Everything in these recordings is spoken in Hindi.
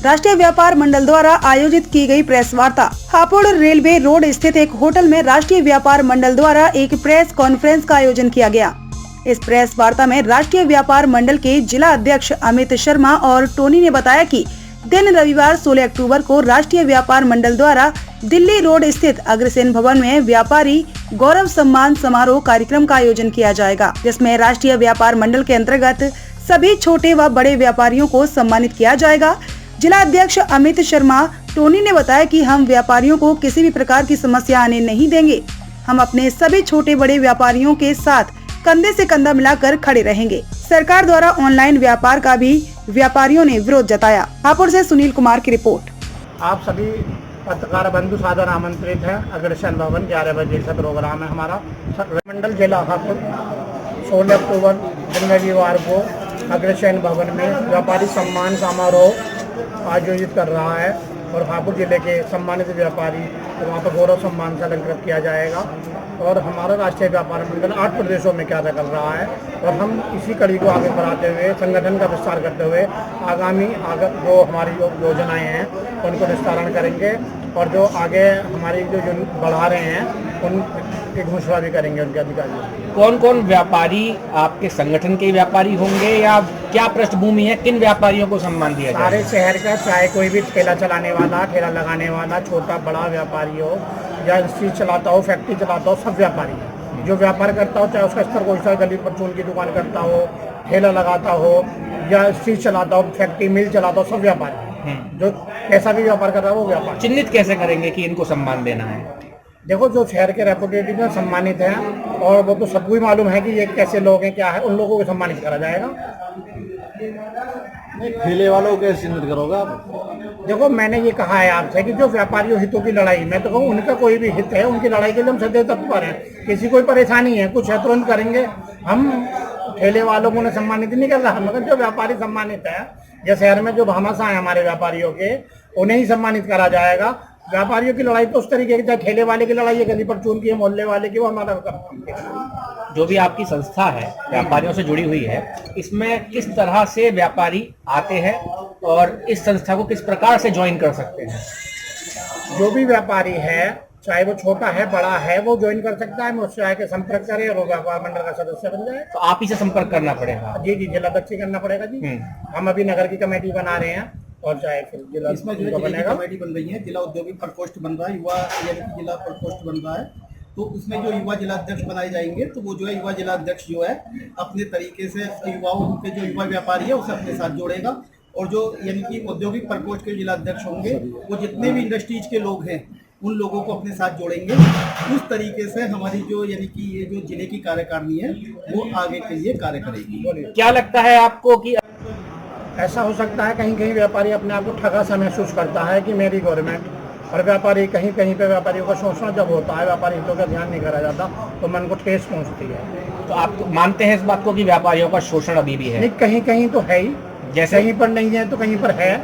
राष्ट्रीय व्यापार मंडल द्वारा आयोजित की गई प्रेस वार्ता। हापुड़ रेलवे रोड स्थित एक होटल में राष्ट्रीय व्यापार मंडल द्वारा एक प्रेस कॉन्फ्रेंस का आयोजन किया गया। इस प्रेस वार्ता में राष्ट्रीय व्यापार मंडल के जिला अध्यक्ष अमित शर्मा और टोनी ने बताया कि दिन रविवार 16 अक्टूबर को राष्ट्रीय व्यापार मंडल द्वारा दिल्ली रोड स्थित अग्रसेन भवन में व्यापारी गौरव सम्मान समारोह कार्यक्रम का आयोजन किया जाएगा, जिसमें राष्ट्रीय व्यापार मंडल के अंतर्गत सभी छोटे व बड़े व्यापारियों को सम्मानित किया जाएगा। जिला अध्यक्ष अमित शर्मा टोनी ने बताया कि हम व्यापारियों को किसी भी प्रकार की समस्या आने नहीं देंगे। हम अपने सभी छोटे बड़े व्यापारियों के साथ कंधे से कंधा मिलाकर खड़े रहेंगे। सरकार द्वारा ऑनलाइन व्यापार का भी व्यापारियों ने विरोध जताया। हापुड़ से सुनील कुमार की रिपोर्ट। आप सभी पत्रकार बंधु सादर आमंत्रित हैं। अग्रसेन भवन 11 बजे से प्रोग्राम है हमारा। मंडल जिला हापुड़ 16 अक्टूबर दिन रविवार को अग्रसेन भवन में व्यापारी सम्मान समारोह आयोजित कर रहा है और हापुड़ जिले के सम्मानित व्यापारी वहाँ पर गौरव सम्मान से अलंकृत किया जाएगा। और हमारा राष्ट्रीय व्यापार मंडल 8 प्रदेशों में कार्य कर रहा है और हम इसी कड़ी को आगे बढ़ाते हुए संगठन का विस्तार करते हुए आगामी जो हमारी योजनाएं हैं उनको विस्तारण करेंगे और जो आगे हमारी जो बढ़ा रहे हैं उनकी घोषणा भी करेंगे उनके अधिकारी। कौन कौन व्यापारी आपके संगठन के व्यापारी होंगे या क्या पृष्ठभूमि है, किन व्यापारियों को सम्मान दिया जाएगा? सारे शहर का, चाहे कोई भी ठेला चलाने वाला, ठेला लगाने वाला, छोटा बड़ा व्यापारी हो या स्ट्रीट चलाता हो, फैक्ट्री चलाता हो, सब व्यापारी जो व्यापार करता हो, चाहे उसका स्तर कोई सा गली पर चून की दुकान करता हो, ठेला लगाता हो या स्ट्रीट चलाता हो, फैक्ट्री मिल चलाता हो, सब व्यापारी जो कैसा भी व्यापार कर रहा है वो व्यापार। चिन्हित कैसे करेंगे कि इनको सम्मान देना है? देखो, जो शहर के रेपुटेटिव में सम्मानित हैं और वो तो सबको ही मालूम है कि ये कैसे लोग हैं, क्या है, उन लोगों को सम्मानित करा जाएगा। ठेले वालों को कैसे चिन्हित करोगे आप? देखो, मैंने ये कहा है आपसे कि जो व्यापारियों हितों की लड़ाई, मैं तो कहूँ उनका कोई भी हित है, उनकी लड़ाई के लिए हम सदैव तत्पर हैं। किसी कोई परेशानी है, कुछ है, तुरंत करेंगे। हम ठेले वालों को सम्मानित नहीं कर रहा, मगर जो व्यापारी सम्मानित है, या शहर में जो भामाशाह है हमारे व्यापारियों के, उन्हें ही सम्मानित करा जाएगा। व्यापारियों की लड़ाई तो उस तरीके की, चाहे ठेले वाले की लड़ाई है, गली पर चून की है, मोहल्ले वाले की, वो हमारा काम। जो भी आपकी संस्था है व्यापारियों से जुड़ी हुई है, इसमें किस तरह से व्यापारी आते हैं और इस संस्था को किस प्रकार से ज्वाइन कर सकते हैं? जो भी व्यापारी है, चाहे वो छोटा है बड़ा है, वो ज्वाइन कर सकता है। मुझसे आके संपर्क करे और वो व्यापार मंडल का सदस्य बन जाए। तो आप ही से संपर्क करना पड़ेगा? जी, जिला अध्यक्ष से करना पड़ेगा जी। हम अभी नगर की कमेटी बना रहे हैं और चाहे फिर जिला इसमें जो कमेटी बन रही है, जिला औद्योगिक प्रकोष्ठ बन रहा है, युवा यानी कि जिला प्रकोष्ठ बन रहा है, तो उसमें जो युवा जिला अध्यक्ष बनाए जाएंगे, तो वो जो है युवा जिला अध्यक्ष जो है अपने तरीके से युवाओं के जो युवा व्यापारी है उसे अपने साथ जोड़ेगा। और जो यानी कि औद्योगिक प्रकोष्ठ के जिला अध्यक्ष होंगे, वो जितने भी इंडस्ट्रीज के लोग हैं उन लोगों को अपने साथ जोड़ेंगे। उस तरीके से हमारी जो यानी कि ये जो जिले की कार्यकारिणी है वो आगे के लिए कार्य करेगी। क्या लगता है आपको कि ऐसा हो सकता है कहीं कहीं व्यापारी अपने आप को ठगा सा महसूस करता है कि मेरी गवर्नमेंट, और व्यापारी कहीं कहीं पे व्यापारियों का शोषण जब होता है, व्यापारी हितों का ध्यान नहीं करा जाता, तो मन को ठेस पहुंचती है। तो आप मानते हैं इस बात को कि व्यापारियों का शोषण अभी भी है? नहीं, कहीं कहीं तो है ही, जैसे कहीं पर नहीं है तो कहीं पर है।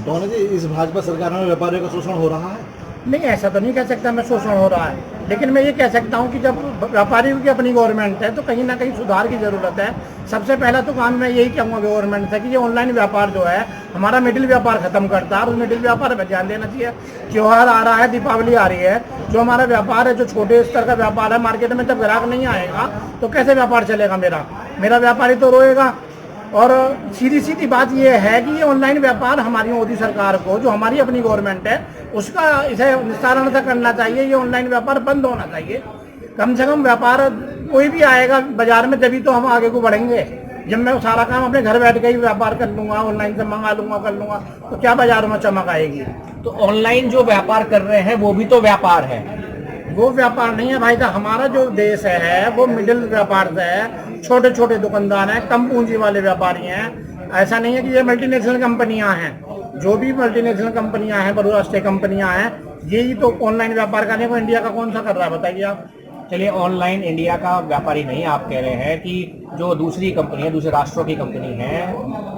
तो जी, इस भाजपा सरकार में व्यापारियों का शोषण हो रहा है? नहीं, ऐसा तो नहीं कह सकता मैं शोषण हो रहा है, लेकिन मैं ये कह सकता हूँ कि जब व्यापारियों की अपनी गवर्नमेंट है तो कहीं ना कहीं सुधार की जरूरत है। सबसे पहला तो काम मैं यही कहूँगा गवर्नमेंट से कि ये ऑनलाइन व्यापार जो है हमारा मिडिल व्यापार खत्म करता है और उस मिडिल व्यापार पर ध्यान देना चाहिए। त्योहार आ रहा है, दीपावली आ रही है, जो हमारा व्यापार है, जो छोटे स्तर का व्यापार है, मार्केट में जब ग्राहक नहीं आएगा तो कैसे व्यापार चलेगा? मेरा व्यापारी तो रोएगा। और सीधी सीधी बात यह है कि ये ऑनलाइन व्यापार हमारी मोदी सरकार को, जो हमारी अपनी गवर्नमेंट है, उसका इसे निस्तारण से करना चाहिए। ये ऑनलाइन व्यापार बंद होना चाहिए। कम से कम व्यापार कोई भी आएगा बाजार में तभी तो हम आगे को बढ़ेंगे। जब मैं सारा काम अपने घर बैठ के ही व्यापार कर लूंगा, ऑनलाइन से मंगा लूंगा, कर लूंगा, तो क्या बाजारों में चमक आएगी? तो ऑनलाइन जो व्यापार कर रहे हैं वो भी तो व्यापार है। वो व्यापार नहीं है भाई साहब। हमारा जो देश है वो मिडिल व्यापार से है, छोटे छोटे दुकानदार हैं, कम पूंजी वाले व्यापारी हैं। ऐसा नहीं है कि ये मल्टीनेशनल कंपनियां हैं। जो भी मल्टीनेशनल कंपनियां हैं, बहुराष्ट्रीय कंपनियां हैं, यही तो ऑनलाइन व्यापार करने को इंडिया का कौन सा कर रहा है, बताइए आप। चलिए, ऑनलाइन इंडिया का व्यापारी नहीं, आप कह रहे हैं कि जो दूसरी कंपनी है, दूसरे राष्ट्रों की कंपनी है,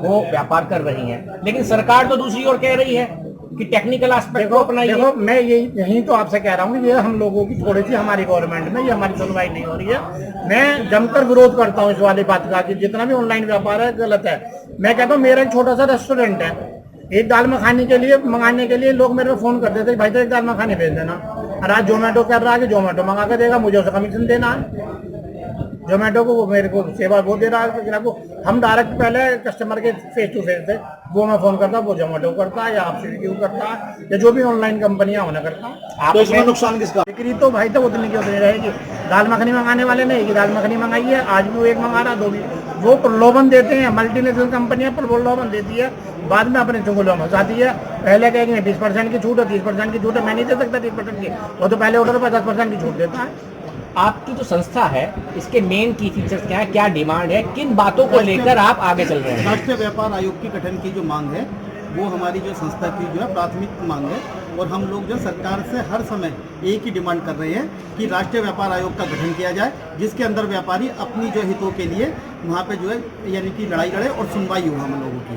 वो व्यापार कर रही है, लेकिन सरकार तो दूसरी ओर कह रही है कि टेक्निकल एस्पेक्ट को अपनाइए। देखो, मैं यही तो आपसे कह रहा हूँ कि ये हम लोगों की थोड़ी सी हमारी गवर्नमेंट में ये हमारी सुनवाई नहीं हो रही है। मैं जमकर विरोध करता हूँ इस वाली बात का कि जितना भी ऑनलाइन व्यापार है गलत है। मैं कहता हूँ मेरा एक छोटा सा रेस्टोरेंट है, एक दाल मखानी के लिए मंगाने के लिए लोग मेरे को फोन करते थे भाई तो एक दाल मखानी भेज देना, और आज जोमेटो कर रहा है कि जोमेटो मंगा के देगा, मुझे उसका कमीशन देना है। जोमेटो को वो मेरे को सेवा वो दे रहा है ग्राहक को। हम डायरेक्ट पहले कस्टमर के फेस टू फेस थे, वो मैं फोन करता, वो जोमेटो करता है या आप स्विगी करता है या जो भी ऑनलाइन कंपनियां होना करता है। तो इसमें नुकसान किसका? बिक्री तो भाई तो उतनी की उतनी रहेगी। दाल मखनी मंगाने वाले ने एक दाल मखनी मंगाई है, आज भी वो एक मंगा रहा, दो भी। वो प्रलोभन देते हैं, मल्टीनेशनल कंपनियां प्रलोभन देती है, बाद में अपने चुंगलों में फंसाती है। पहले कहेंगे 20% की छूट है, 30% की छूट है, मैं नहीं दे सकता 30% की, वो तो पहले ऑर्डर पर 10% की छूट देता है। आपकी जो संस्था है इसके मेन की फीचर्स क्या है, क्या डिमांड है, किन बातों को लेकर आप आगे चल रहे हैं? राष्ट्रीय व्यापार आयोग की गठन की जो मांग है वो हमारी जो संस्था की जो है प्राथमिक मांग है, और हम लोग जो सरकार से हर समय एक ही डिमांड कर रहे हैं कि राष्ट्रीय व्यापार आयोग का गठन किया जाए, जिसके अंदर व्यापारी अपनी जो हितों के लिए वहाँ पे जो है यानी कि लड़ाई लड़े और सुनवाई हो हम लोगों की।